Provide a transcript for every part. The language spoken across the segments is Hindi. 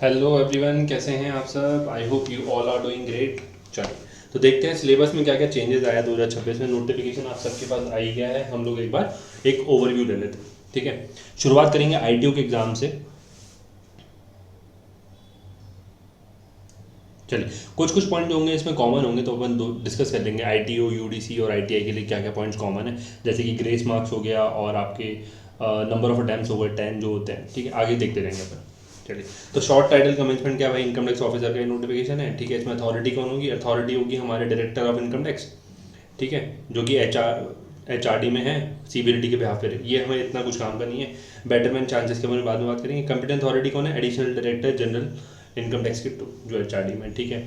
हेलो एवरीवन, कैसे हैं आप सब। I hope you all are doing great. चलिए तो देखते हैं सिलेबस में क्या क्या चेंजेस आया 2026 में। नोटिफिकेशन आप सबके पास आ ही गया है। हम लोग एक बार एक ओवरव्यू ले लेते हैं, ठीक है। शुरुआत करेंगे आईटीओ के एग्ज़ाम से। चलिए, कुछ कुछ पॉइंट होंगे इसमें कॉमन होंगे, तो अपन दो डिस्कस कर लेंगे। आईटीओ, यूडीसी और आईटीआई के लिए क्या क्या पॉइंट्स कॉमन है, जैसे कि ग्रेस मार्क्स हो गया और आपके नंबर ऑफ अटैम्प्ट्स हो गए 10 जो होते हैं, ठीक है। आगे देखते रहेंगे अपन। चलिए, तो शॉर्ट टाइटल कमेंसमेंट क्या भाई, इनकम टैक्स ऑफिसर का नोटिफिकेशन है, ठीक है। इसमें अथॉरिटी कौन होगी, अथॉरिटी होगी हमारे डायरेक्टर ऑफ इनकम टैक्स, ठीक है, जो कि एचआरडी में है, सीबीडीटी के बिहाफ पे। ये हमें इतना कुछ काम का नहीं है। बेटरमेंट चांसेस के बारे में बाद में बात करेंगे। कंपिटेंट अथॉरिटी कौन है, additional director general income tax के टू, जो एचआरडी में, ठीक है।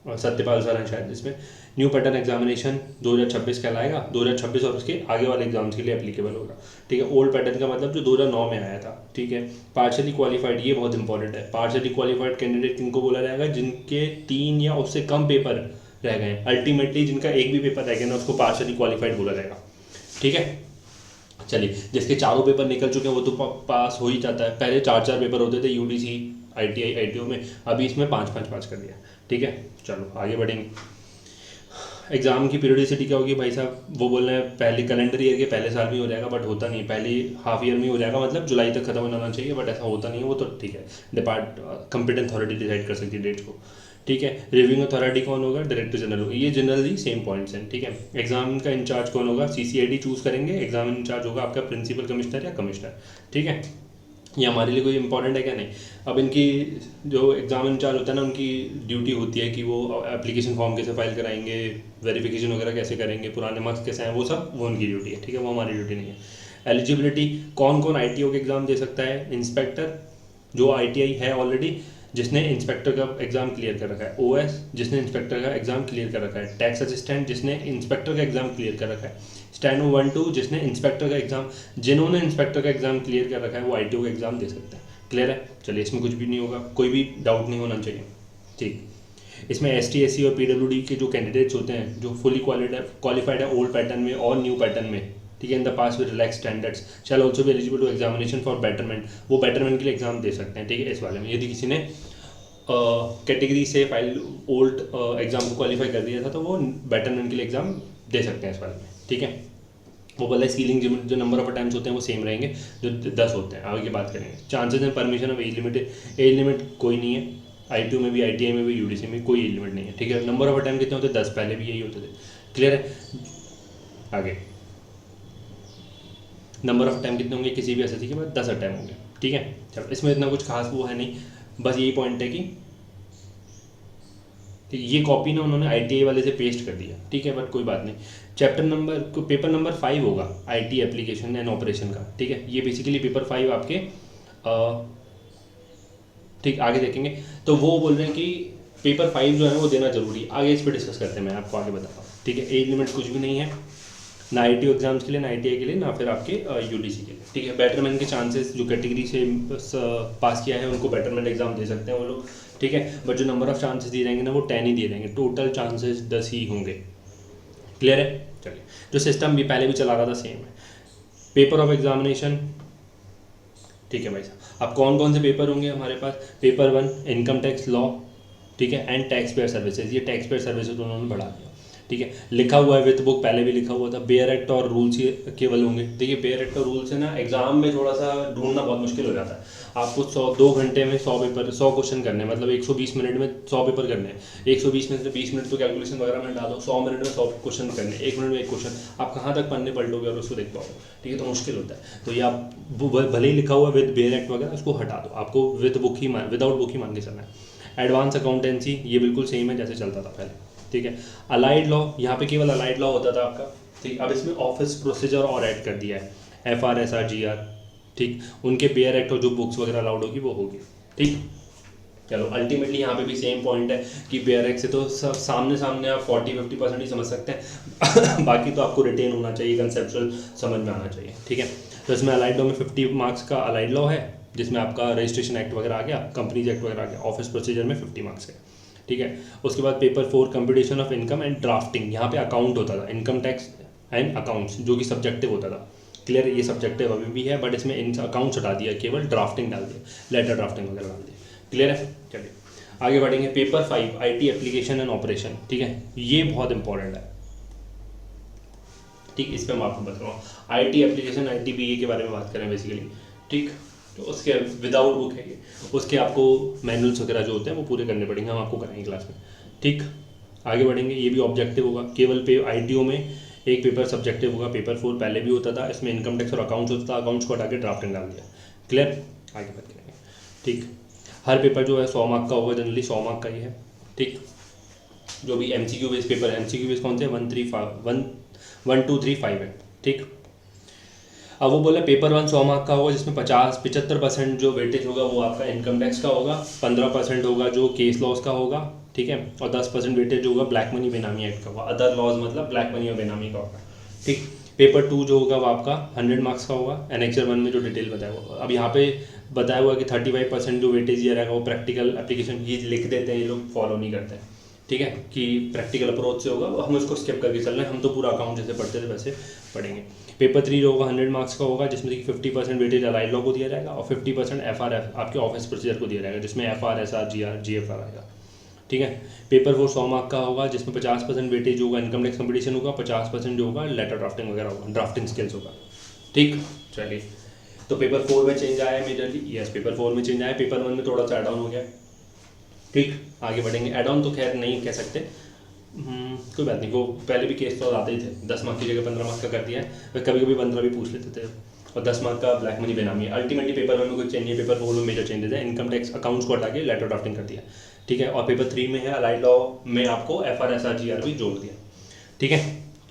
और सत्यपाल सर हैं शायद इसमें। न्यू पैटर्न एग्जामिनेशन 2026 कहलाएगा, 2026 और उसके आगे वाले एग्जाम्स के लिए एप्लीकेबल होगा, ठीक है। ओल्ड पैटर्न का मतलब जो 2009 में आया था, ठीक है। पार्शली क्वालिफाइड, ये बहुत इंपॉर्टेंट है। पार्शली क्वालिफाइड कैंडिडेट किनको बोला जाएगा, जिनके 3 या उससे कम पेपर रह गए। अल्टीमेटली जिनका एक भी पेपर रह गया ना, उसको पार्शली क्वालिफाइड बोला जाएगा, ठीक है। चलिए, जिसके चारों पेपर निकल चुके हैं वो तो पास हो ही जाता है। पहले 4 4 पेपर होते थे यूडीसी, आईटीआई, आईटीओ में, अभी इसमें 5 5 5 कर दिया, ठीक है। चलो आगे बढ़ेंगे। एग्जाम की पीरियडिसिटी क्या होगी भाई साहब, वो बोल रहे हैं पहले कैलेंडर ईयर के पहले साल में हो जाएगा, बट होता नहीं। पहले हाफ ईयर में हो जाएगा, मतलब जुलाई तक खत्म होना चाहिए, बट ऐसा होता नहीं है। वो तो ठीक है, कंपिटेंट अथॉरिटी डिसाइड कर सकती है डेट्स को, ठीक है। रिव्यूइंग अथॉरिटी कौन होगा, डायरेक्टर जनरल होगा। ये जनरली सेम पॉइंट्स हैं, ठीक है। एग्जाम का इंचार्ज कौन होगा, सीसीआईडी चूज करेंगे। एग्जाम इंचार्ज होगा आपका प्रिंसिपल कमिश्नर या कमिश्नर, ठीक है। ये हमारे लिए कोई इंपॉर्टेंट है क्या, नहीं। अब इनकी जो एग्जाम इंचार्ज होता है ना, उनकी ड्यूटी होती है कि वो एप्लीकेशन फॉर्म कैसे फाइल कराएंगे, वेरिफिकेशन वगैरह कैसे करेंगे, पुराने मार्क्स कैसे हैं, वो सब वो उनकी ड्यूटी है, ठीक है। वो हमारी ड्यूटी नहीं है। एलिजिबिलिटी, कौन कौन आईटीओ के एग्ज़ाम दे सकता है, इंस्पेक्टर जो आईटीआई है ऑलरेडी, जिसने इंस्पेक्टर का एग्जाम क्लियर कर रखा है। ओएस, जिसने इंस्पेक्टर का एग्जाम क्लियर कर रखा है। टैक्स असिस्टेंट, जिसने इंस्पेक्टर का एग्जाम क्लियर कर रखा है। स्टैनो 1 2, जिसने इंस्पेक्टर का एग्जाम, जिन्होंने इंस्पेक्टर का एग्जाम क्लियर कर रखा है, वो आईटीओ का एग्जाम दे सकते हैं। क्लियर है। चलिए, इसमें कुछ भी नहीं होगा, कोई भी डाउट नहीं होना चाहिए, ठीक। इसमें एसटी, एससी और पीडब्ल्यूडी के जो कैंडिडेट्स होते हैं, जो फुली क्वालिफाइड है ओल्ड पैटर्न में और न्यू पैटर्न में, ठीक है, in the pass with relax standards shall also भी eligible to examination for betterment, वो बेटरमेंट के लिए एग्जाम दे सकते हैं, ठीक है। इस वाले में यदि किसी ने कैटेगरी से फाइल ओल्ड एग्जाम को क्वालिफाई कर दिया था, तो वो बेटरमेंट के लिए एग्जाम दे सकते हैं इस वाले में, ठीक है। वो बोला स्कीलिंग जो नंबर ऑफ अटैम्प्ट्स होते हैं वो सेम रहेंगे, जो 10 होते हैं। आगे की बात करेंगे। Chances and permission of age limit कोई नहीं है। आईटीओ में भी, आईटीआई में भी, यूडीसी में कोई एज लिमिट नहीं है, ठीक है। नंबर ऑफ अटैम्प्ट कितने होते हैं, 10, पहले भी यही होते थे। क्लियर है। आगे नंबर ऑफ अटैम्प्ट कितने होंगे, किसी भी एसएससी के बाद 10 अटैम्प्ट होंगे, ठीक है। चलो, इसमें इतना कुछ खास वो है नहीं, बस यही पॉइंट है कि ये कॉपी ना उन्होंने आईटीआई वाले से पेस्ट कर दिया, ठीक है, बट कोई बात नहीं। चैप्टर नंबर पेपर नंबर 5 होगा आईटी एप्लीकेशन एंड ऑपरेशन का, ठीक है। ये बेसिकली पेपर 5 आपके ठीक आगे देखेंगे। तो वो बोल रहे हैं कि पेपर 5 जो है वो देना जरूरी है। आगे इस पर डिस्कस करते हैं, मैं आपको आगे बताता हूँ, ठीक है। एज लिमिट कुछ भी नहीं है, ना आईटीओ एग्जाम्स के लिए, ना आईटीआई के लिए, ना फिर आपके यूडीसी के लिए, ठीक है। बेटरमेंट के चांसेस, जो कैटेगरी से पास किया है उनको बेटरमेंट एग्जाम दे सकते हैं वो लोग, ठीक है। बट जो नंबर ऑफ चांसेस दिए जाएंगे ना, वो 10 ही दिए जाएंगे, टोटल चांसेस 10 ही होंगे। क्लियर है। चलिए, जो सिस्टम भी पहले भी चला रहा था सेम है। पेपर ऑफ एग्जामिनेशन, ठीक है भाई साहब। अब कौन कौन से पेपर होंगे हमारे पास, पेपर 1 इनकम टैक्स लॉ, ठीक है, एंड टैक्स पेयर सर्विसेज। ये टैक्स पेयर सर्विसेज उन्होंने बढ़ा दिया, ठीक है। लिखा हुआ है विथ बुक, पहले भी लिखा हुआ था। बेयर एक्ट और रूल्स ये केवल होंगे। देखिए, बेयर एक्ट और रूल्स है ना, एग्जाम में थोड़ा सा ढूंढना बहुत मुश्किल हो जाता है। आपको 2 घंटे में 100 पेपर, 100 क्वेश्चन करने हैं, मतलब 120 मिनट में 100 पेपर करने हैं। 120 में से 20 मिनट तो कैलकुलेशन वगैरह में डालो, 100 मिनट में 100 क्वेश्चन करने हैं, 1 मिनट में 1 क्वेश्चन। आप कहाँ तक पन्ने पलटोगे और उसको देख पाओगे, ठीक है, तो मुश्किल होता है। तो ये आप भले ही लिखा हुआ विद बेयर एक्ट वगैरह, उसको हटा दो, आपको विदाउट बुक ही मान के चलना है। एडवांस अकाउंटेंसी, ये बिल्कुल सेम है जैसे चलता था पहले, ठीक है। अलाइड लॉ, यहाँ पे केवल अलाइड लॉ होता था आपका, ठीक। अब इसमें ऑफिस प्रोसीजर और ऐड कर दिया है, FRSR GR, ठीक। उनके बेयर एक्ट और जो बुक्स वगैरह अलाउड होगी वो होगी, ठीक। चलो, अल्टीमेटली यहाँ पे भी सेम पॉइंट है कि बेयर एक्ट से तो सब सामने सामने आप 40-50% ही समझ सकते हैं बाकी तो आपको रिटेन होना चाहिए, कंसेप्चुअल समझ में आना चाहिए, ठीक है। तो इसमें अलाइड लॉ में 50 मार्क्स का अलाइड लॉ है, जिसमें आपका रजिस्ट्रेशन एक्ट वगैरह आ गया, कंपनीज एक्ट वगैरह आ गया। ऑफिस प्रोसीजर में 50 मार्क्स है, ठीक है। उसके बाद paper 4 computation of income and drafting, यहाँ पे अकाउंट होता था, इनकम टैक्स एंड अकाउंट्स, जो कि सब्जेक्टिव होता था। क्लियर, ये सब्जेक्टिव अभी भी है, बट इसमें इन अकाउंट्स हटा दिया, केवल ड्राफ्टिंग डाल दिया, लेटर ड्राफ्टिंग वगैरह डाल दिया। क्लियर है? चलिए आगे बढ़ेंगे। Paper 5 IT application and operation, ठीक है, ये बहुत इंपॉर्टेंट है, ठीक, इस पर मैं आपको बता रहा हूँ। IT एप्लीकेशन ITPA के बारे में बात करें बेसिकली, ठीक, तो उसके विदाउट बुक है ये, उसके आपको मैनुअल्स वगैरह जो होते हैं वो पूरे करने पड़ेंगे, हम आपको कराएंगे क्लास में, ठीक। आगे बढ़ेंगे, ये भी ऑब्जेक्टिव होगा, केवल ITO में एक पेपर सब्जेक्टिव होगा। पेपर 4 पहले भी होता था, इसमें इनकम टैक्स और अकाउंट्स होता था, अकाउंट्स को हटा के ड्राफ्टिंग डाल दिया, क्लियर। आगे बात करेंगे, ठीक। हर पेपर जो है 100 मार्क का होगा, जनरली 100 मार्क का ही है, ठीक। जो भी MCQ बेस पेपर है, MCQ बेस कौन से 1 2 3 5 है, ठीक। अब वो बोला पेपर 1 100 मार्क का होगा, जिसमें 75% जो वेटेज होगा वो आपका इनकम टैक्स का होगा, 15% होगा जो केस लॉस का होगा, ठीक है, और 10% वेटेज होगा ब्लैक मनी बेनामी एक्ट का होगा। अदर लॉज मतलब ब्लैक मनी और बेनामी का होगा, ठीक। पेपर 2 जो होगा वो आपका 100 मार्क्स का होगा, एनेक्सर 1 में जो डिटेल बताया हुआ। अब यहाँ पे बताया हुआ कि 35% जो वेटेज ये रहेगा वो प्रैक्टिकल एप्लीकेशन ही लिख देते हैं, ये लोग फॉलो नहीं करते हैं, ठीक है, कि प्रैक्टिकल अप्रोच से होगा, हम उसको स्किप करके चल रहे हैं, हम तो पूरा अकाउंट जैसे पढ़ते थे वैसे पढ़ेंगे। पेपर 3 जो होगा 100 मार्क्स का होगा, जिसमें कि 50% वेटेज अलाइड लॉ को दिया जाएगा और 50% FR आपके ऑफिस प्रोसीजर को दिया जाएगा, जिसमें FR SR GR GFR आएगा, ठीक है। पेपर 4 100 मार्क का होगा, जिसमें 50% वेटेज होगा इनकम टैक्स कंपटीशन होगा, 50% जो होगा लेटर ड्राफ्टिंग वगैरह होगा, ड्राफ्टिंग स्किल्स होगा, ठीक। चलिए, तो पेपर 4 में चेंज आया है मेजरली, यस पेपर 4 में चेंज आया, पेपर 1 में थोड़ा सा एड ऑन हो गया, ठीक। आगे बढ़ेंगे, एड ऑन तो खैर नहीं कह सकते, कोई बात नहीं, वो पहले भी केस तो आते ही थे, 10 मार्क की जगह 15 मार्क का कर दिया है, कभी कभी 15 भी पूछ लेते थे, और 10 मार्क का ब्लैक मनी बेनामी है। अल्टीमेटली पेपर 1 में कोई चेंज नहीं है, पेपर 4 में मेजर चेंजेस है, इनकम टैक्स अकाउंट्स को हटा के लेटर ड्राफ्टिंग कर दिया, ठीक है, और पेपर 3 में है अलाइड लॉ में आपको FR SR GR भी जोड़ दिया, ठीक है।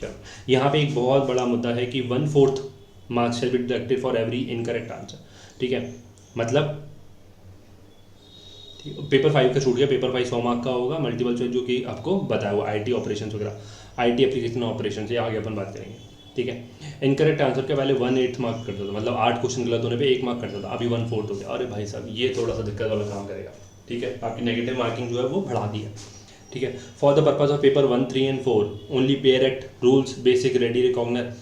चलो, यहाँ पे एक बहुत बड़ा मुद्दा है कि 1/4 marks shall be deducted for every incorrect answer, ठीक है, मतलब पेपर 5 का छूट गया, पेपर 5 100 मार्क का होगा, मल्टीपल चॉइस जो कि आपको बताया हुआ IT ऑपरेशन वगैरह, IT एप्लीकेशन ऑपरेशन से आगे अपन बात करेंगे, ठीक है। इनकरेक्ट आंसर के पहले 1/8 मार्क करता था, मतलब 8 क्वेश्चन गलत होने पे 1 मार्क करता था, अभी 1/4 हो गया। अरे भाई साहब, ये थोड़ा सा दिक्कत वाला काम करेगा, ठीक है, आपकी नेगेटिव मार्किंग जो है वो बढ़ा दी है, ठीक है। For the purpose of paper 1 3 and 4 only payer act rules basic ready reckoner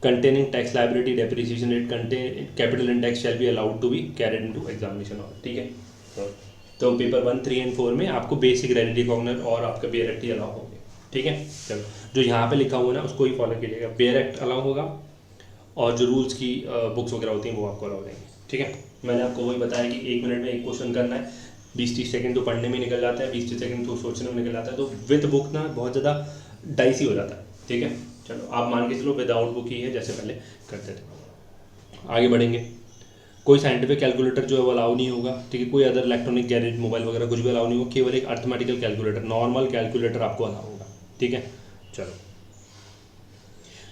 containing tax liability depreciation rate contain capital index shall be allowed to be carried into examination hall, ठीक है। तो पेपर 1 3 and 4 में आपको बेसिक रेडी रिकॉग्नर और आपका पेयर एक्ट ही अलाउ होंगे, ठीक है। चलो, जो यहाँ पे लिखा हुआ है ना उसको ही फॉलो कीजिएगा, पेयर एक्ट अलाउ होगा और जो रूल्स की बुक्स वगैरह होती हैं वो आपको अलाउ रहेंगे, ठीक है। मैंने आपको वही बताया कि 1 मिनट में एक क्वेश्चन करना है, 20-30 सेकंड तो पढ़ने में निकल जाता है, 20-30 सेकंड तो सोचने में निकल जाता है, तो विद बुक ना बहुत ज़्यादा डाइसी हो जाता है, ठीक है। चलो, आप मान के चलो विदाउट बुक ही है जैसे पहले करते थे। आगे बढ़ेंगे, कोई साइंटिफिक कैलकुलेटर जो है वो अलाउ नहीं होगा, ठीक है, कोई अदर इलेक्ट्रॉनिक गैजेट मोबाइल वगैरह कुछ भी अलाउ नहीं होगा, केवल एक अर्थमेटिकल कैलकुलेटर नॉर्मल कैलकुलेटर आपको अलाउ होगा, ठीक है। चलो,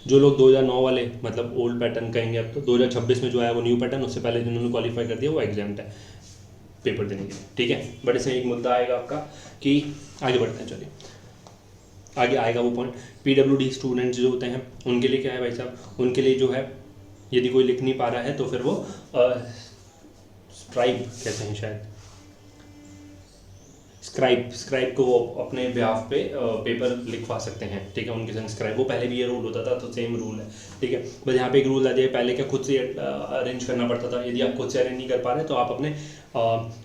जो लोग 2009 वाले मतलब ओल्ड पैटर्न कहेंगे अब तो 2026 में जो है वो न्यू पैटर्न, उससे पहले जिन्होंने क्वालिफाई कर दिया वो एग्जाम्ड है पेपर देने के लिए, ठीक है। बट इसमें एक मुद्दा आएगा आपका कि आगे बढ़ते हैं, चलिए आगे आएगा वो पॉइंट, PWD स्टूडेंट्स जो होते हैं उनके लिए क्या है भाई साहब, उनके लिए जो है यदि कोई लिख नहीं पा रहा है तो फिर वो स्क्राइब कहते हैं शायद, स्क्राइब को वो अपने बिहाफ पे पेपर लिखवा सकते हैं, ठीक है, उनके संग स्क्राइब, वो पहले भी ये रूल होता था तो सेम रूल है, ठीक है। बस यहाँ पे एक रूल आ जाए, पहले क्या खुद से अरेंज करना पड़ता था, यदि आप खुद से अरेंज नहीं कर पा रहे तो आप अपने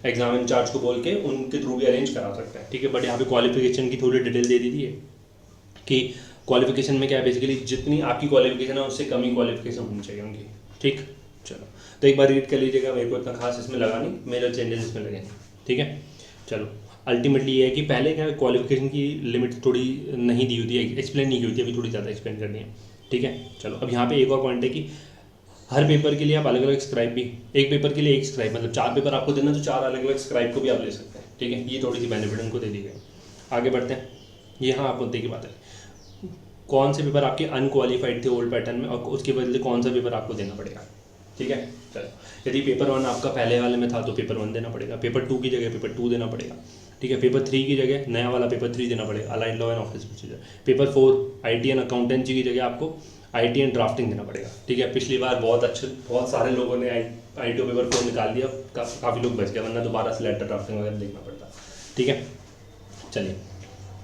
एग्जाम इंचार्ज को बोल के उनके थ्रू भी अरेंज करा सकते हैं, ठीक है। बट यहाँ पे क्वालिफिकेशन की थोड़ी डिटेल दे दी है कि क्वालिफिकेशन में क्या है, बेसिकली जितनी आपकी क्वालिफिकेशन है उससे कम ही क्वालिफिकेशन होनी चाहिए उनकी, ठीक। चलो, तो एक बार रीड कर लीजिएगा, मेरे को इतना खास इसमें लगा नहीं, मेरे चेंजेस इसमें लगे, ठीक है। चलो, अल्टीमेटली ये है कि पहले क्या क्वालिफिकेशन की लिमिट थोड़ी नहीं दी होती है, एक्सप्लेन नहीं की होती है, अभी थोड़ी ज़्यादा एक्सप्लेन करनी है, ठीक है। चलो, अब यहाँ पे एक और पॉइंट है कि हर पेपर के लिए आप अलग अलग स्क्राइब भी, एक पेपर के लिए एक स्क्राइब, मतलब 4 पेपर आपको देना तो 4 अलग अलग स्क्राइब को भी आप ले सकते हैं, ठीक है। ये थोड़ी सी बेनिफिट उनको दे दी गई। आगे बढ़ते हैं, यहाँ आप मुद्दे की बात है, कौन से पेपर आपके अनक्वालिफाइड थे ओल्ड पैटर्न में और उसके बदले कौन सा पेपर आपको देना पड़ेगा, ठीक है। चलो, यदि पेपर 1 आपका पहले वाले में था तो पेपर 1 देना पड़ेगा, पेपर 2 की जगह पेपर 2 देना पड़ेगा, ठीक है। पेपर 3 की जगह नया वाला पेपर 3 देना पड़ेगा, allied law and office procedure. Paper 4 IT and accountancy की जगह आपको IT एंड ड्राफ्टिंग देना पड़ेगा, ठीक है। पिछली बार बहुत सारे लोगों ने ITO पेपर 4 निकाल दिया, काफ़ी लोग बच गए, वरना दोबारा से लेटर ड्राफ्टिंग वगैरह देखना पड़ता, ठीक है। चलिए,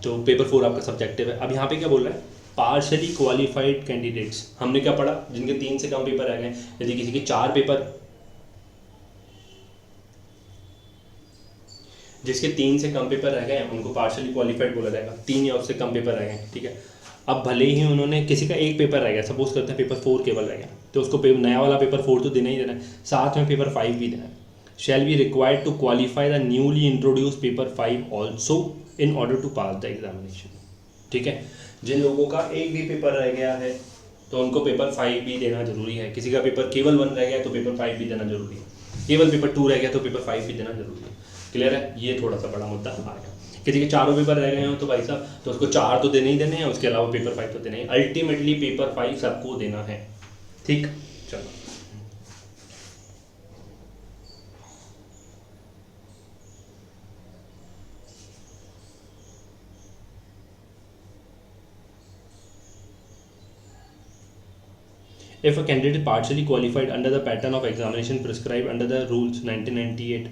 तो पेपर 4 आपका सब्जेक्टिव है। अब यहाँ पे क्या बोल रहा है, पार्शली क्वालिफाइड कैंडिडेट्स, हमने क्या पढ़ा, जिनके 3 से कम पेपर रह गए, यदि किसी के 4 पेपर जिसके 3 से कम पेपर रह गए उनको पार्शली क्वालिफाइड बोला जाएगा, 3 या उससे कम पेपर रह गए, ठीक है। अब भले ही उन्होंने किसी का एक पेपर रह गया, सपोज करते हैं पेपर 4 केवल रह गया, तो उसको नया वाला पेपर 4 तो देना ही देना है, साथ में पेपर 5 भी देना है। Shall be required to qualify the newly introduce paper 5 also in order to pass the examination, ठीक है। जिन लोगों का एक भी पेपर रह गया है तो उनको पेपर 5 भी देना जरूरी है। किसी का पेपर केवल 1 रह गया तो पेपर 5 भी देना जरूरी है, केवल पेपर 2 रह गया तो पेपर 5 भी देना जरूरी है। क्लियर है, ये थोड़ा सा बड़ा मुद्दा आ गया। किसी के चारों पेपर रह गए हो तो भाई साहब तो उसको 4 तो देने ही देने हैं, उसके अलावा पेपर 5 तो देने हैं, अल्टीमेटली पेपर 5 सबको देना है, ठीक। चलो if a candidate partially qualified under the pattern of examination prescribed under the rules 1998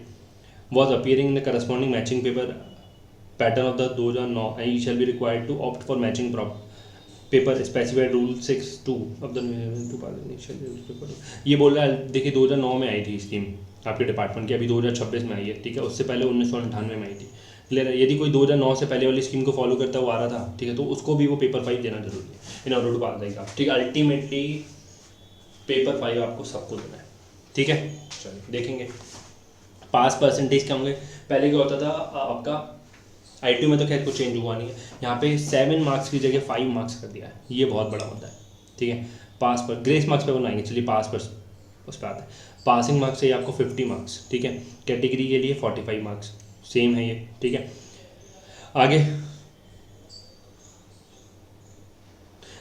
was appearing in the corresponding matching paper pattern of the 2009 and he shall be required to opt for matching paper specified rule 6(2) of the ये बोल रहा है। देखिए 2009 में आई थी स्कीम आपके डिपार्टमेंट की, अभी 2026 में आई है, ठीक है। उससे पहले 1998 में आई थी। क्लियर है, यदि कोई 2009 से पहले वाली स्कीम को फॉलो करता हुआ आ रहा था, ठीक है, तो उसको भी वो पेपर 5 देना जरूरी है in order to pass the exam, ठीक है। अल्टीमेटली पेपर 5 आपको सबको देना है, ठीक है। चलिए देखेंगे पास परसेंटेज क्या होंगे। पहले क्या होता था आपका ITU में, तो खैर कुछ चेंज हुआ नहीं है, यहाँ पे 7 मार्क्स की जगह 5 मार्क्स कर दिया है, ये बहुत बड़ा मुद्दा है, ठीक है। पास पर ग्रेस मार्क्स पे बनाएंगे, चलिए पास पर उस पर आता है। पासिंग मार्क्स चाहिए आपको 50 मार्क्स, ठीक है। कैटेगरी के लिए 45 मार्क्स, सेम है ये, ठीक है। आगे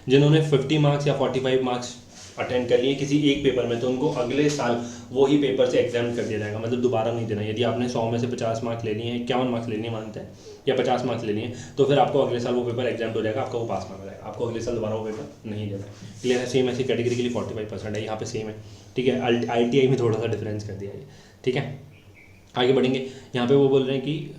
जिन्होंने 50 मार्क्स या 45 मार्क्स अटेंड कर लिए किसी एक पेपर में, तो उनको अगले साल वही पेपर से एग्जाम कर दिया जाएगा, मतलब दोबारा नहीं देना। यदि आपने 100 में से 50 मार्क्स ले लिए हैं, 51 मार्क्स ले लिए मानते हैं, या 50 मार्क्स ले लिए हैं, तो फिर आपको अगले साल वो पेपर एग्जाम हो जाएगा, आपका वो पास मार्क जाएगा, आपको अगले साल दोबारा वो पेपर नहीं देना है। क्लियर है, सेम ऐसी कैटेगरी के लिए 45% है, यहाँ पे सेम है, ठीक है। ITI में थोड़ा सा डिफरेंस कर दिया है, ठीक है। आगे बढ़ेंगे, यहाँ पे वो बोल रहे हैं कि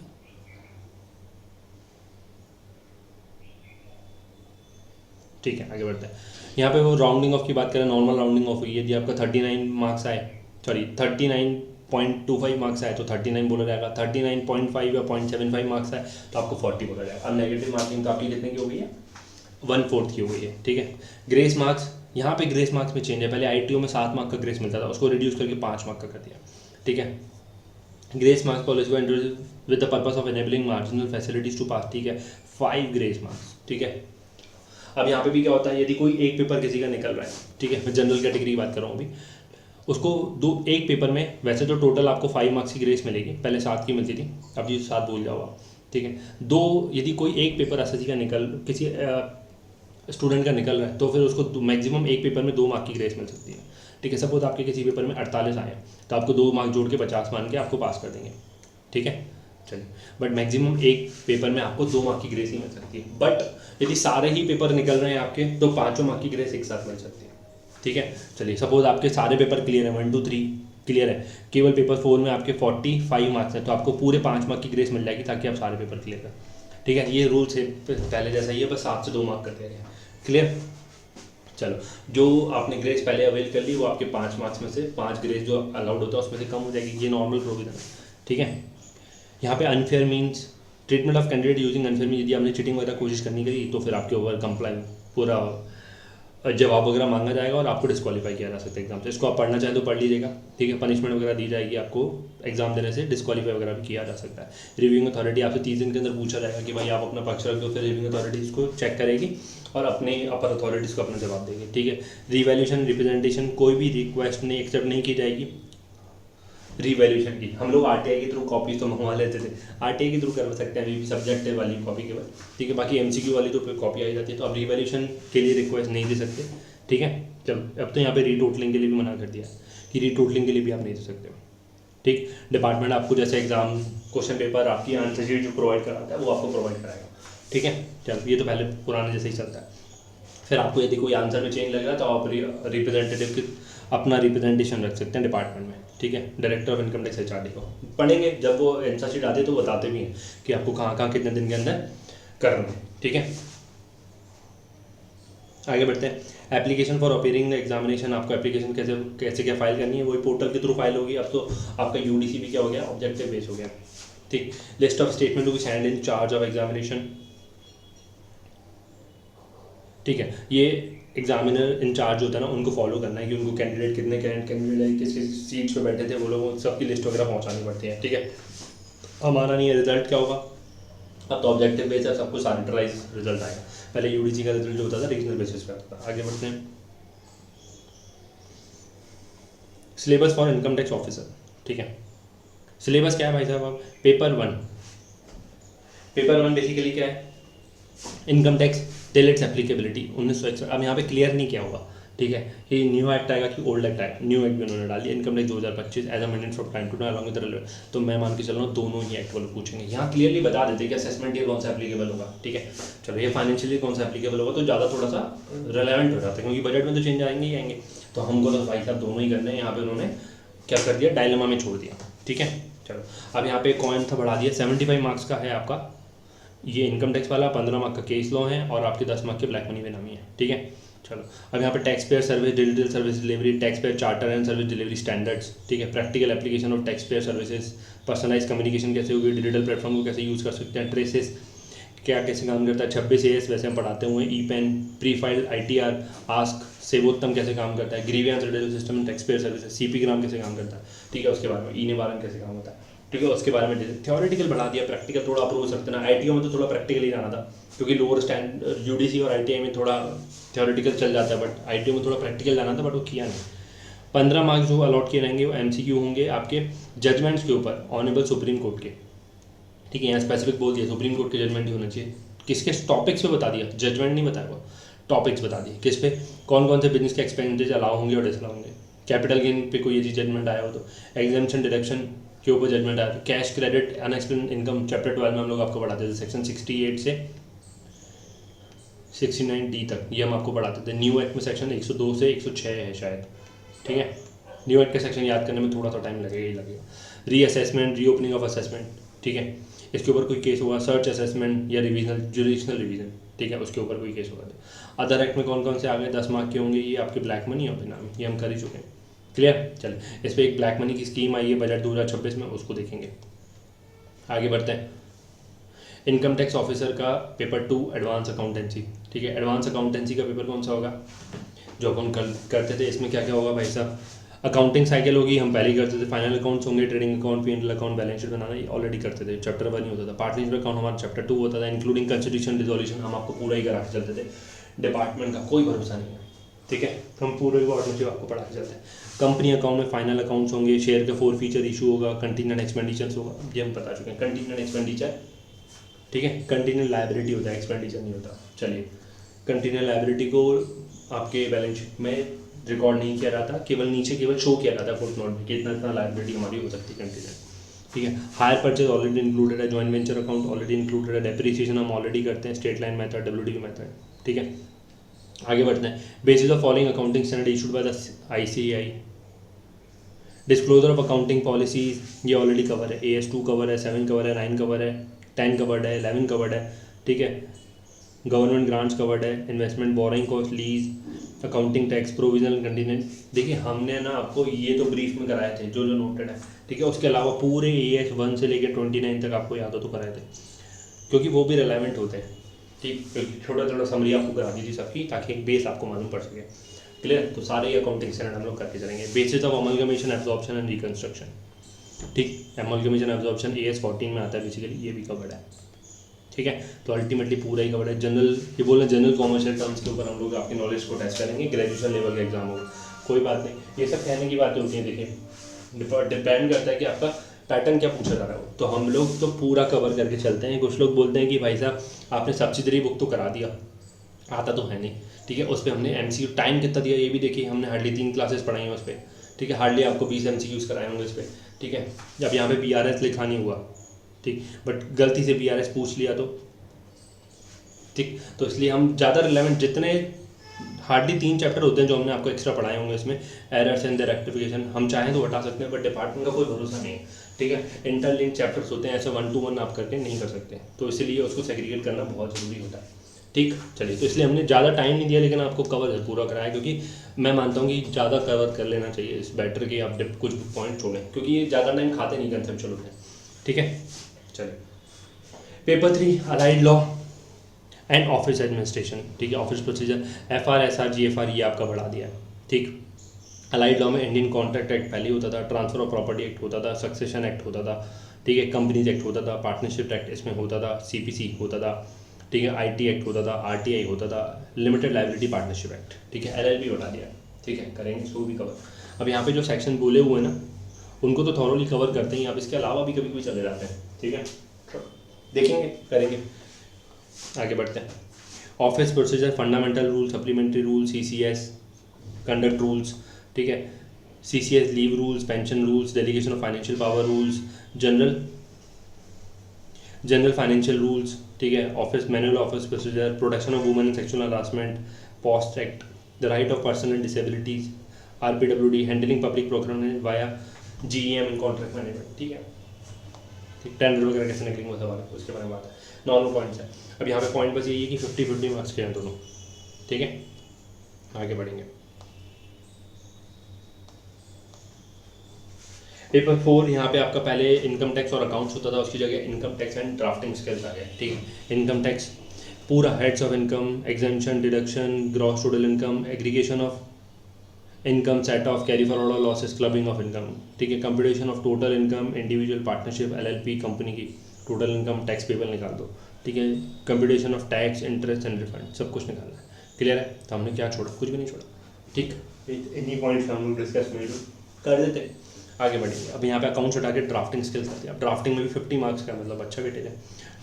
ठीक है, आगे बढ़ते हैं। यहाँ पे वो राउंडिंग ऑफ की बात करें, नॉर्मल राउंडिंग ऑफ हुई है। यदि आपका 39 मार्क्स आए, सॉरी 39.25 मार्क्स आए तो 39 बोला जाएगा, 39.5 या 0.75 मार्क्स आए तो आपको 40 बोला जाएगा। अब नेगेटिव मार्किंग तो आपकी कितने की हो गई है, 1/4 की हो गई है, ठीक है। ग्रेस मार्क्स, यहाँ पे ग्रेस मार्क्स में चेंज है। पहले ITO में 7 मार्क का ग्रेस मिलता था, उसको रिड्यूस करके 5 मार्क का कर दिया, ठीक है। ग्रेस मार्क्स पॉलिसी को introduce with the purpose of enabling marginal facilities to pass, ठीक है। 5 ग्रेस मार्क्स, ठीक है। अब यहाँ पे भी क्या होता है, यदि कोई एक पेपर किसी का निकल रहा है, ठीक है, मैं जनरल कैटेगरी की बात कर रहा हूँ अभी, उसको एक पेपर में वैसे तो टोटल आपको 5 मार्क्स की ग्रेस मिलेगी, पहले 7 की मिलती थी, अब ये 7 भूल जाओ आप, ठीक है। यदि कोई एक पेपर SSC का किसी स्टूडेंट का निकल रहा है, तो फिर उसको मैक्सिमम एक पेपर में 2 मार्क की ग्रेस मिल सकती है, ठीक है। सपोज आपके किसी पेपर में 48 आए तो आपको 2 मार्क जोड़ के 50 मान के आपको पास कर देंगे, ठीक है। चलिए, बट मैक्सिमम एक पेपर में आपको 2 मार्क की ग्रेस ही मिल सकती है। बट यदि सारे ही पेपर निकल रहे हैं आपके, तो 5 मार्क की ग्रेस एक साथ मिल सकती है, ठीक है। चलिए, सपोज आपके सारे पेपर क्लियर है, 1 2 3 क्लियर है, केवल पेपर 4 में आपके 45 मार्क्स हैं, तो आपको पूरे 5 मार्क की ग्रेस मिल जाएगी, ताकि आप सारे पेपर क्लियर करें, ठीक है। ये रूल से पहले जैसा ही है, बस 7 से 2 मार्क कर दिया गया, क्लियर। चलो, जो आपने ग्रेस पहले अवेल कर ली, वो आपके 5 मार्क्स में से 5 ग्रेस जो अलाउड होता है उसमें से कम हो जाएगी, ये नॉर्मल प्रोविजन है, ठीक है। यहाँ पे unfair means treatment of candidate using unfair mean, यदि आपने चीटिंग वगैरह कोशिश करनी करी तो फिर आपके ओवर कंप्लाइन पूरा जवाब वगैरह मांगा जाएगा और आपको डिस्क्वालीफाई किया जा सकता है एग्जाम से। इसको आप पढ़ना चाहें तो पढ़ लीजिएगा, ठीक है। पनिशमेंट वगैरह दी जाएगी आपको, एग्जाम देने से डिस्क्वालीफाई वगैरह भी किया जा सकता है। रिव्यूइंग अथॉरिटी आपसे 30 दिन के अंदर पूछा जाएगा कि भाई आप अपना पक्ष रख दो, फिर रिव्यूइंग अथॉरिटी इसको चेक करेगी और अपने अपर अथॉरिटीज़ को अपना जवाब देगी, ठीक है। रिवैल्यूएशन रिप्रेजेंटेशन, कोई भी रिक्वेस्ट नहीं एक्सेप्ट नहीं की जाएगी रिवैल्यूएशन की। हम लोग RTI के थ्रू कॉपी तो मंगवा लेते थे, RTI के थ्रू कर सकते हैं, अभी भी सब्जेक्ट वाली कॉपी केवल, ठीक है। बाकी MCQ वाली तो कॉपी आई जाती है, तो अब रिवैल्यूएशन के लिए रिक्वेस्ट नहीं दे सकते, ठीक है। चलो, अब तो यहाँ पे रीटोटलिंग के लिए भी मना कर दिया कि रीटोटलिंग के लिए भी आप नहीं दे सकते, ठीक। डिपार्टमेंट आपको जैसे एग्जाम क्वेश्चन पेपर आपकी आंसर शीट जो प्रोवाइड कराता है वो आपको प्रोवाइड कराएगा, ठीक है। चलो, ये तो पहले पुराने जैसे ही चलता है। फिर आपको यदि कोई आंसर में चेंज लग रहा है तो आप रिप्रेजेंटेटिव की अपना रिप्रेजेंटेशन रख सकते हैं डिपार्टमेंट में, ठीक है। Director of income tax HRD को पढ़ेंगे, जब वो आंसर शीट आती है तो बताते भी हैं कि आपको कहाँ कहाँ कितने दिन के अंदर करना है, ठीक है। आगे बढ़ते हैं। Application for appearing the examination, आपको एप्लीकेशन कैसे क्या फाइल करनी है, वही पोर्टल के थ्रू फाइल होगी। अब तो आपका UDC भी क्या हो गया, ऑब्जेक्टिव बेस हो गया, ठीक, list of statement to be signed in charge of examination, ठीक है, ये एग्जामिनर इंचार्ज होता है ना, उनको फॉलो करना है कि उनको कैंडिडेट कितने कैंडिडेट किस किस सीट्स पे बैठे थे, वो लोग सबकी लिस्ट वगैरह पहुंचानी पड़ती है, ठीक है। हमारा नहीं है, रिजल्ट क्या होगा, अब तो ऑब्जेक्टिव बेस है, सब कुछ सैनिटराइज रिजल्ट आएगा। पहले यूडीसी का रिजल्ट जो होता था रीजनल बेसिस पे आता था। आगे बढ़ते हैं, syllabus for income tax officer, ठीक है। सिलेबस क्या है भाई साहब, पेपर वन बेसिकली क्या है, income tax till it's applicability 1961। अब यहाँ पे क्लियर नहीं किया होगा, ठीक है, ये न्यू एक्ट आएगा कि ओल्ड एक्ट आएगा, न्यू एक्ट भी उन्होंने डाली, income tax 2025 as amendment from time to time along with the relevant. तो मैं मान के चल रहा हूँ दोनों ही एक्ट वाले पूछेंगे, यहाँ क्लियरली बता देते कि असेसमेंट ईयर कौन सा एप्लीकेबल होगा, ठीक है। चलो ये फाइनेंशियल ईयर कौन सा एप्लीकेबल होगा, तो ज़्यादा थोड़ा सा रेलेवेंट हो जाता है, क्योंकि बजट में तो चेंज आएंगे ही आएंगे, तो हमको तो भाई साहब दोनों ही करने हैं। यहाँ पे उन्होंने क्या कर दिया, डायलेमा में छोड़ दिया, ठीक है। चलो अब यहाँ पे कॉइन था बढ़ा दिया, 75 मार्क्स का है आपका ये इनकम टैक्स वाला, 15 मार्क का केस लॉ है और आपके 10 मार्क के ब्लैक मनी बेनामी है, ठीक है। चलो अब यहाँ पे tax payer service, digital service delivery, tax payer charter and service delivery standards, ठीक है, practical application of tax payer services, personalize communication कैसे होगी, डिजिटल प्लेटफॉर्म को कैसे यूज़ कर सकते हैं, ट्रेसेस क्या कैसे काम करता है, 26 AS वैसे हम पढ़ाते हुए, e PAN, pre file, ITR, ask, Sevottam कैसे काम करता है, grievance redressal system, tax payer services, CP gram कैसे काम करता है, ठीक है, उसके बारे में, ई निवारण कैसे काम होता है, ठीक है, उसके बारे में थ्योरेटिकल बढ़ा दिया, प्रैक्टिकल थोड़ा अप्रोच सकते ना। ITO में तो थोड़ा प्रैक्टिकल ही जाना था, क्योंकि लोअर स्टैंड UDC और ITI में थोड़ा थ्योरेटिकल चल जाता है, बट ITO में थोड़ा प्रैक्टिकल जाना था, बट वो किया नहीं। 15 मार्क्स जो अलॉट किए रहेंगे वो MCQ होंगे आपके जजमेंट्स के ऊपर, ऑनरेबल सुप्रीम कोर्ट के, ठीक है, यहाँ स्पेसिफिक बोल दिया सुप्रीम कोर्ट के जजमेंट ही होना चाहिए। किसके टॉपिक्स पे बता दिया, जजमेंट नहीं बताया, वो टॉपिक्स बता दिए, किस पे कौन कौन से बिजनेस के एक्सपेंडिचर अलाउ होंगे और डिसअलाउ होंगे, कैपिटल गेन पे कोई ये जजमेंट आया हो तो, एग्जामिशन डिडक्शन के ऊपर जजमेंट आया, cash credit unexplained income chapter 12 में हम लोग आपको पढ़ाते थे, सेक्शन 68 से 69D तक ये हम आपको पढ़ाते थे। न्यू एक्ट में सेक्शन 102 से 106 है शायद, ठीक है। न्यू एक्ट का सेक्शन याद करने में थोड़ा सा टाइम लगेगा ही लगेगा। रीअसेसमेंट, रीओपनिंग ऑफ असेसमेंट, ठीक है, इसके ऊपर कोई केस होगा, सर्च असेसमेंट या रिविजनल जुडिशनल रिवीजन, ठीक है, उसके ऊपर कोई केस होगा। तो अदर एक्ट में कौन कौन से आ गए, 10 मार्क के होंगे, ये आपके ब्लैक मनी और बेनामी, ये हम कर ही चुके हैं, क्लियर। चलिए इस पर एक ब्लैक मनी की स्कीम आई है बजट 2026 में, उसको देखेंगे। आगे बढ़ते हैं, इनकम टैक्स ऑफिसर का पेपर 2 एडवांस अकाउंटेंसी, ठीक है। एडवांस अकाउंटेंसी का पेपर कौन सा होगा, जो अपन करते थे, इसमें क्या क्या होगा भाई साहब, अकाउंटिंग साइकिल होगी, हम पहले ही करते थे, फाइनल अकाउंट्स होंगे, trading account, P&L account, balance sheet बनाना, ये ऑलरेडी करते थे, चैप्टर 1 ही होता था। पार्टनरशिप अकाउंट हमारा चैप्टर 2 होता था, इंक्लूडिंग कंस्टिट्यूशन डिसोल्यूशन, हम आपको पूरा ही करा के चलते थे, डिपार्टमेंट का कोई भरोसा नहीं है, ठीक है, हम पूरे पार्टनरशिप आपको पढ़ा के चलते हैं। कंपनी अकाउंट में फाइनल अकाउंट्स होंगे, शेयर का 4 फीचर इशू होगा, कंटिजेंट एक्सपेंडिचर्स होगा, ये हम बता चुके हैं, कंटिजेंट एक्सपेंडिचर, ठीक है, कंटिजेंट लायबिलिटी होता है, एक्सपेंडिचर नहीं होता। चलिए कंटिजेंट लायबिलिटी को आपके बैलेंस शीट में रिकॉर्ड नहीं किया जाता, केवल नीचे केवल शो किया जाता है फुटनोट में कि इतना इतना लायबिलिटी हमारी हो सकती है कंटिजेंट, ठीक है। हायर परचेज ऑलरेडी इंक्लूडेड है, joint venture account already included है, डेप्रिसिएशन हम ऑलरेडी करते हैं, straight line method, WDV method, ठीक है। आगे बढ़ते हैं, basis of following accounting standard issued by the ICAI, disclosure of accounting policies, ये ऑलरेडी कवर है, AS2 कवर है, 7 कवर है, 9 कवर है, 10 कवर्ड है, 11 कवर्ड है, ठीक है। गवर्नमेंट ग्रांट्स कवर्ड है, investment, borrowing cost, lease, accounting tax, provisional contingent. देखिए हमने ना आपको ये तो ब्रीफ में कराए थे जो जो नोटेड है, ठीक है, उसके अलावा पूरे AS1 से लेकर 29 तक आपको याद हो तो कराए थे, क्योंकि वो भी रिलेवेंट होते हैं, ठीक, छोटा छोटा समरी आपको करा दी थी सबकी, ताकि एक बेस आपको मालूम पड़ सके, क्लियर। तो सारे ही अकाउंटिंग स्टैंडर्ड हम लोग करके चलेंगे। Basis of amalgamation, absorption and reconstruction, ठीक, अमलगमेशन एब्जॉर्प्शन AS14 में आता है बेसिकली, ये भी कवर्ड है, ठीक है। तो अल्टीमेटली पूरा ही कवर्ड है। जनरल, ये बोल रहे जनरल कॉमर्शियल टर्म्स के ऊपर हम लोग आपकी नॉलेज को टेस्ट करेंगे, ग्रेजुएशन लेवल का एग्जाम होगा, कोई बात नहीं, ये सब कहने की बातें होती हैं। देखिए डिपेंड करता है कि आपका पैटर्न क्या पूछा जा रहा है, तो हम लोग तो पूरा कवर करके चलते हैं। कुछ लोग बोलते हैं कि भाई साहब आपने सब्सिडरी बुक तो करा दिया, आता तो है नहीं, ठीक है, उस पर हमने MCQ टाइम कितना दिया ये भी देखिए, हमने हार्डली 3 क्लासेस पढ़ाई हैं उस पर, ठीक है, हार्डली आपको 20 MCQs कराए होंगे इस पर, ठीक है। जब यहाँ पे BRS लिखा नहीं हुआ, ठीक, बट गलती से BRS पूछ लिया तो, ठीक, तो इसलिए हम ज़्यादा रिलेवेंट, जितने हार्डली 3 चैप्टर होते हैं जो हमने आपको एक्स्ट्रा पढ़ाए होंगे इसमें, एरर्स एंड द रेक्टिफिकेशन, हम चाहें तो हटा सकते हैं, बट डिपार्टमेंट का कोई भरोसा नहीं है, ठीक है। इंटरलिंक चैप्टर्स होते हैं, ऐसे 1 to 1 आप करके नहीं कर सकते, तो इसीलिए उसको सेग्रीगेट करना बहुत ज़रूरी होता है, ठीक। चलिए तो इसलिए हमने ज़्यादा टाइम नहीं दिया, लेकिन आपको कवर पूरा कराया, क्योंकि मैं मानता हूँ कि ज़्यादा कवर कर लेना चाहिए, इस बेटर कि आप कुछ पॉइंट छोड़ें, क्योंकि ये ज़्यादा टाइम खाते नहीं कंसेप्चुअल होते हैं, ठीक है। चलिए paper 3 allied law and office administration, ठीक है, office procedure, FR SR GFR ये आपका बढ़ा दिया है, ठीक। अलाइड लॉ में इंडियन कॉन्ट्रैक्ट एक्ट पहले होता था, ट्रांसफर ऑफ प्रॉपर्टी एक्ट होता था, सक्सेशन एक्ट होता था, ठीक है, कंपनीज एक्ट होता था, पार्टनरशिप एक्ट इसमें होता था, CPC होता था, ठीक है, IT एक्ट होता था, RTI होता था, लिमिटेड लाइबिलिटी पार्टनरशिप एक्ट, ठीक है, LLP बढ़ा दिया, ठीक है, करेंगे इसको भी कवर। अब यहाँ पे जो सेक्शन बोले हुए हैं ना उनको तो थॉरोली कवर करते हैं, आप इसके अलावा भी कभी कभी चले जाते हैं, ठीक है, देखेंगे करेंगे, आगे बढ़ते हैं। Office procedure, fundamental rule, supplementary rule, CCS conduct rules, ठीक है, CCS leave rules, pension rules, delegation of financial power rules, general financial rules, ठीक है, office manual office procedure, protection of women in sexual harassment, post act, the right of person with disabilities, RPWD, handling public procurement via GEM in contract management, ठीक है, ठीक, टेंडर वगैरह कैसे निकलेंगे वो सब उसके बारे में बात है, नॉर्मल पॉइंट्स है। अब यहाँ पे पॉइंट बस यही है कि 50-50 मार्क्स के हैं दोनों, ठीक है, आगे बढ़ेंगे। पेपर 4 यहाँ पे आपका पहले इनकम टैक्स और अकाउंट्स होता था, उसकी जगह income tax and drafting skills आ गए, ठीक है, इनकम टैक्स पूरा heads of income, exemption, deduction, gross total income, aggregation of income, set off, carry forward losses, clubbing of income, ठीक है, computation of total income, individual, partnership, LLP, company की टोटल इनकम, टैक्स पेबल निकाल दो, ठीक है, computation of tax, interest and refund, सब कुछ निकालना है, क्लियर है। तो हमने क्या छोड़ा, कुछ भी नहीं छोड़ा, ठीक, इन्हीं पॉइंट्स हम लोग डिस्कस कर देते हैं, आगे बढ़ेंगे। अब यहाँ पे अकाउंट्स हटा के ड्राफ्टिंग स्किल्स आती है। अब ड्राफ्टिंग में भी 50 मार्क्स का मतलब अच्छा वेटेज है।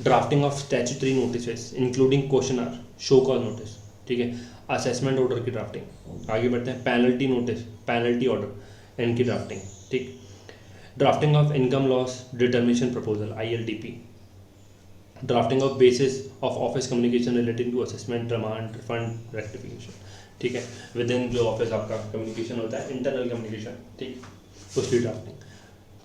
Drafting of statutory notice including questionnaire, show cause notice, ठीक है, असेसमेंट ऑर्डर की ड्राफ्टिंग, आगे बढ़ते हैं, पेनल्टी नोटिस, पेनल्टी ऑर्डर इनकी ड्राफ्टिंग, ठीक, drafting of income loss determination proposal ILDP, drafting of basis of office communication relating to assessment, remand, refund, rectification, ठीक है, विद इन जो ऑफिस आपका कम्युनिकेशन होता है, इंटरनल कम्युनिकेशन, ठीक, उसकी ड्राफ्टिंग,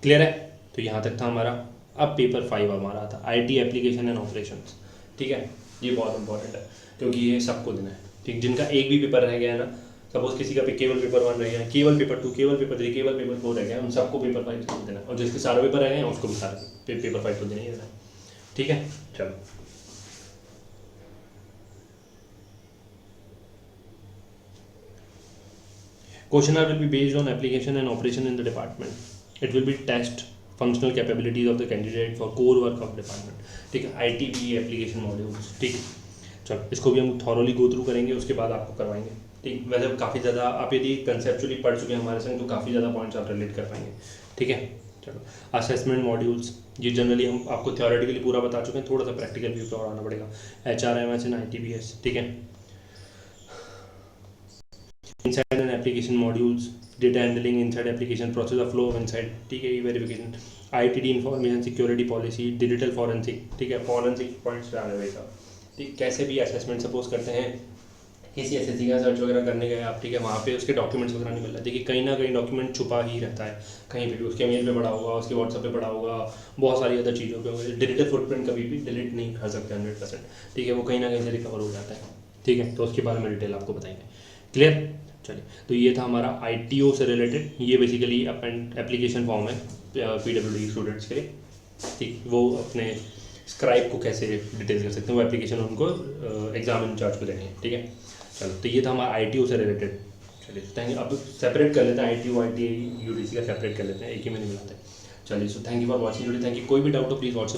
क्लियर है। तो यहाँ तक था हमारा। अब पेपर 5 हमारा था IT एप्लीकेशन एंड ऑपरेशंस, ठीक है, ये बहुत इंपॉर्टेंट है क्योंकि ये सबको देना है, ठीक, जिनका एक भी पेपर रह गया है ना, सपोज किसी का केवल पेपर 1 रह गया है, केवल पेपर 2, केवल पेपर 3, केवल पेपर 4 रह गया है, उन सबको पेपर 5 देना है, और जिसके सारे पेपर रह गए हैं उसको भी सारे पेपर 5 तो देना ही देना है, ठीक है। चलो questionnaire will be based on application and operation in the department. It will be test functional capabilities of the candidate for core work of department, ठीक है, ITB एप्लीकेशन मॉड्यूल्स, ठीक, चलो इसको भी हम थॉरोली गो थ्रू करेंगे, उसके बाद आपको करवाएंगे, ठीक। वैसे काफ़ी ज़्यादा आप यदि कंसेप्चुअली पढ़ चुके हैं हमारे संग तो काफ़ी ज़्यादा पॉइंट्स आप रिलेट कर पाएंगे, ठीक है। चलो असेसमेंट मॉड्यूल्स, ये जनरली हम आपको थ्योरेटिकली पूरा बता चुके हैं, थोड़ा सा प्रैक्टिकल व्यू पर आना पड़ेगा, HRMS एंड ITBS, ठीक है। inside and application modules, data handling inside application, process of flow of inside, ठीक है, verification, ITD information security policy, digital forensic, ठीक है, फॉरेंसिक पॉइंट्स पे आने वाला, ठीक, कैसे भी असेसमेंट सपोज करते हैं, किसी SSC का सर्च वगैरह करने गए आप, ठीक है, वहाँ पे उसके डॉक्यूमेंट्स वगैरह नहीं मिल रहा, देखिए कहीं ना कहीं डॉक्यूमेंट छुपा ही रहता है, कहीं पे भी उसके मेल पे पड़ा होगा, उसके व्हाट्सएप पे पड़ा होगा, बहुत सारी अदर चीज़ों पे होगा, डिजिटल फुटप्रिंट कभी भी डिलीट नहीं कर सकते 100%, ठीक है, वो कहीं ना कहीं से रिकवर हो जाता है, ठीक है, तो उसके बारे में डिटेल आपको बताएंगे, क्लियर। चलिए, तो ये था हमारा ITO से रिलेटेड, ये बेसिकली एप्लीकेशन फॉर्म है PWD स्टूडेंट्स के लिए, ठीक, वो अपने स्क्राइब को कैसे डिटेल कर सकते हैं, वो एप्लीकेशन उनको एग्जाम इंचार्ज को देनी है, ठीक है। चलो, तो ये था हमारा ITO से रिलेटेड। चलिए थैंक यू, अब सेपरेट कर लेते हैं, ITO ITI UDC का सेपरेट कर लेते हैं, एक ही में नहीं मिलाते। चलिए, so thank you for watching video, thank you. कोई भी डाउट हो प्लीज़ व्हाट्सएप